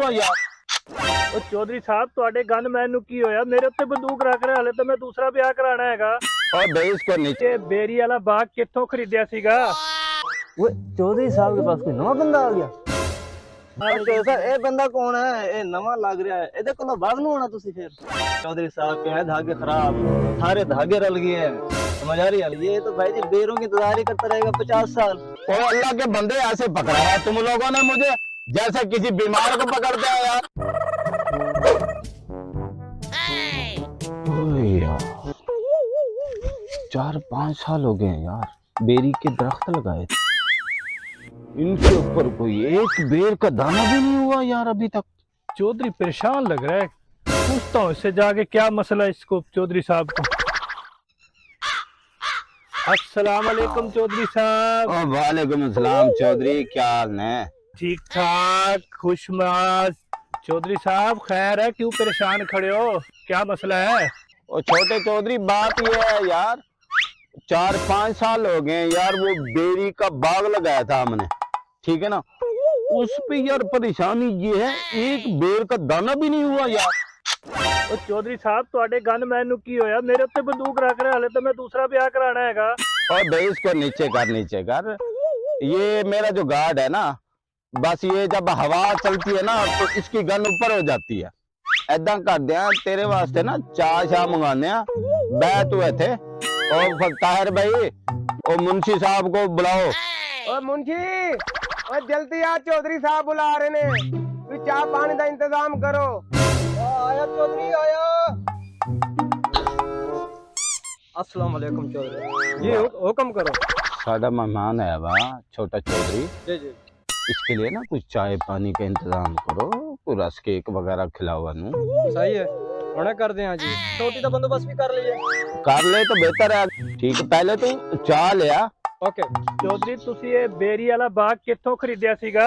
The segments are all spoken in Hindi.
हुआ यार। ਉਹ ਚੌਧਰੀ ਸਾਹਿਬ ਤੁਹਾਡੇ ਗਨਮੈਨ ਨੂੰ ਕੀ ਹੋਇਆ? ਮੇਰੇ ਉੱਤੇ ਬੰਦੂਕ ਰੱਖ ਰਿਹਾ, ਹਲੇ ਤਾਂ ਮੈਂ ਦੂਸਰਾ ਵਿਆਹ ਕਰਾਣਾ ਹੈਗਾ। और भाई इसको नीचे। ਤੇ ਬੇਰੀ ਵਾਲਾ ਬਾਗ ਕਿੱਥੋਂ ਖਰੀਦਿਆ ਸੀਗਾ? वो चौधरी साहब के पास कोई नवा बंदा आ गया। अच्छा सर, ये बंदा कौन है? ये नवा लग रहा है, ਇਹਦੇ ਕੋਲੋਂ ਬਾਗ ਨੂੰ ਹੋਣਾ ਤੁਸੀਂ फिर। चौधरी साहब के हैं धागे खराब, सारे धागे रल गए हैं, समझ आ रही है? ये तो भाई जी बेरों की इंतजार ही करता रहेगा 50 साल। और अल्लाह के बंदे ऐसे पकड़ा है तुम लोगों ने मुझे, जैसे किसी बीमार को पकड़ते हैं यार। ओए यार 4-5 साल हो गए हैं यार बेरी के दरख्त लगाए थे, इनके ऊपर कोई एक बेर का दाना भी नहीं हुआ यार अभी तक। चौधरी परेशान लग रहा है, पूछता हूँ इससे जाके क्या मसला है इसको चौधरी साहब को। अस्सलाम वालेकुम चौधरी साहब। ओ वालेकुम अस्सलाम चौधरी, क्या हाल है? ठीक ठाक, खुशमास। चौधरी साहब खैर है, क्यों परेशान खड़े हो, क्या मसला है? ओ छोटे चौधरी बात ये है यार, 4-5 साल हो गए यार वो बेरी का बाग लगाया था हमने, ठीक है ना, उस पे यार परेशानी ये है एक बेर का दाना भी नहीं हुआ यार। ਉਹ ਚੌਧਰੀ ਸਾਹਿਬ ਤੁਹਾਡੇ ਗਨਮੈਨ ਨੂੰ ਕੀ ਹੋਇਆ? ਮੇਰੇ ਉੱਤੇ ਬੰਦੂਕ ਰੱਖ ਰਿਹਾ, ਹਲੇ ਤਾਂ ਮੈਂ ਦੂਸਰਾ ਵਿਆਹ ਕਰਾਣਾ ਹੈਗਾ। और भाई इसको नीचे कर, ये मेरा जो गार्ड है ना, बस ये जब हवा चलती है ना तो इसकी गन ऊपर हो जाती है। ऐदा करते हैं तेरे वास्ते ना चाय शाह मंगाने हैं, बैठ हुए थे। और ताहिर भाई और मुंशी साहब को बुलाओ। और मुंशी, और जल्दी आ, चौधरी साहब बुला रहे ने, तू चाय पानी का इंतजाम करो। आया चौधरी आया। अस्सलाम वालेकुम चौधरी। ये हुक्म करो। सादा मेहमान है वाह छोटा चौधरी, जी जी। इसके लिए ना कुछ चाय पानी का इंतजाम करो, कोई रस केक वगैरह खिलाओ नू। सही है, उन्हें कर दे। हाँ जी, रोटी का बंदोबस्त भी कर लिया। कर ले तो बेहतर है, ठीक है पहले तू चाय ले आ। ओके। ਚੌਧਰੀ ਤੁਸੀਂ ਇਹ ਬੇਰੀ ਵਾਲਾ ਬਾਗ ਕਿੱਥੋਂ ਖਰੀਦਿਆ ਸੀਗਾ?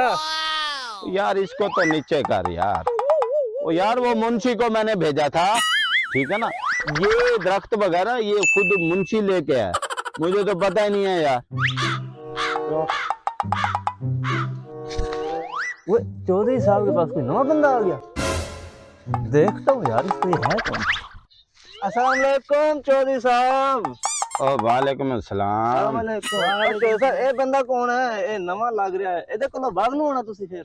यार इसको तो नीचे कर यार, वो यार वो मुंशी को मैंने भेजा था, ठीक है ना, ये दरख्त वगैरह ये खुद मुंशी लेके आया, मुझे तो पता ही नहीं है यार। वो चौधरी साहब के पास कोई नवा बंदा आ गया। देखता हूँ यार इसको, ये है कौन? अस्सलाम वालेकुम चौधरी साहब। ओ वालेकुम अस्सलाम। अच्छा सर, ये बंदा कौन है? ये नवा लग रहा है, ਇਹਦੇ ਕੋਲੋਂ ਬਾਗ ਨੂੰ ਹੋਣਾ ਤੁਸੀਂ फिर।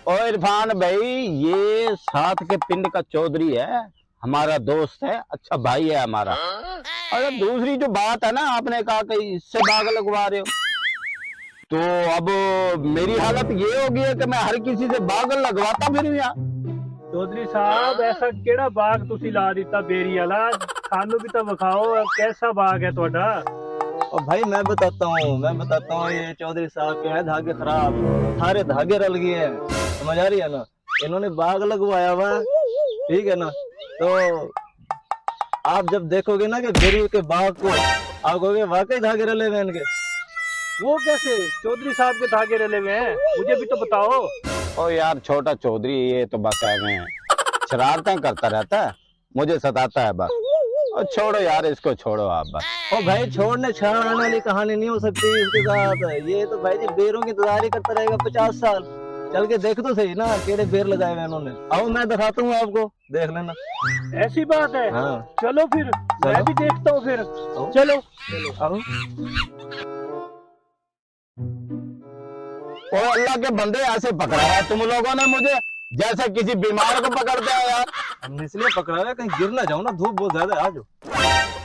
ओ इरफान भाई ये साथ के पिंड का चौधरी है, हमारा दोस्त है, अच्छा भाई है हमारा। और दूसरी जो बात है ना, आपने कहा कि इससे बाग लगवा रहे हो, तो अब मेरी हालत ये हो गई है कि मैं हर किसी से बाग लगवाता फिर यार। चौधरी साहब ऐसा केड़ा बाग ਤੁਸੀਂ ਲਾ ਦਿੱਤਾ ਬੇਰੀ ਵਾਲਾ? ਸਾਨੂੰ भी तो विखाओ, कैसा बाग है ਤੁਹਾਡਾ? और भाई मैं बताता हूँ, ये चौधरी साहब के हैं धागे खराब, सारे धागे रल गए हैं, समझ आ रही है ना? इन्होंने बाग लगवाया हुआ है, ठीक है ना? तो आप जब देखोगे ना कि बेरी के बाग को, आप कहोगे वाकई धागे रले हुए हैं इनके। वो कैसे? चौधरी साहब के धागे रले हुए हैं, मुझे भी तो बताओ। ओ यार छोटा चौधरी ये तो बस ऐਵੇਂ शरारतें करता रहता है, मुझे सताता है बस। और छोड़ो यार इसको, छोड़ो आप बस। और भाई छोड़ने छाड़ने वाली कहानी नहीं हो सकती इसके साथ, ये तो भाई जी बेरों की इंतजार ही करता रहेगा 50 साल। चल के देख तो सही ना केड़े बेर लगाए हुए इन्होंने। आओ मैं दिखाता हूँ आपको, देख लेना। ऐसी बात है? हाँ चलो फिर मैं भी देखता हूँ फिर। चलो आओ। और अल्लाह के बंदे ऐसे पकड़ा है तुम लोगों ने मुझे, जैसे किसी बीमार को पकड़ते हैं यार। हमने इसलिए पकड़ा है कहीं गिर ना जाओ ना, धूप बहुत ज्यादा है। आ जाओ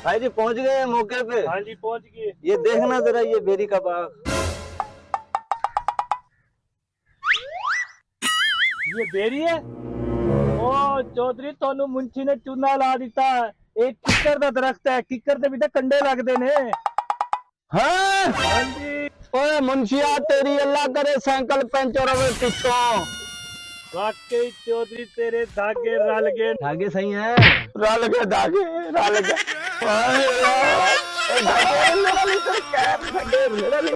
भाई जी, पहुंच गए हैं मौके पे। हाँ जी पहुंच गए। ये देखना जरा, ये बेरी का बाग। ये बेरी है? ओ चौधरी ਤੁਹਾਨੂੰ ਮੁੰਸ਼ੀ ਨੇ ਚੂਨਾ ਲਾ ਦਿੱਤਾ। ਇਹ ਕਿੱਕਰ ਦਾ ਦਰਖਤ ਹੈ, ਕਿੱਕਰ ਦੇ ਵੀ ਤਾਂ ਕੰਡੇ ਲੱਗਦੇ ਨੇ। हाँ हाँ जी। ओए मुंशिया तेरी अल्लाह करे साइकिल पंचर हो पिछों। वाकई चौधरी तेरे धागे रल गए। धागे सही है, रल गए धागे, रल गए। ओए यार, ए धागे मेरा नहीं तो क्या, धागे मेरा नहीं।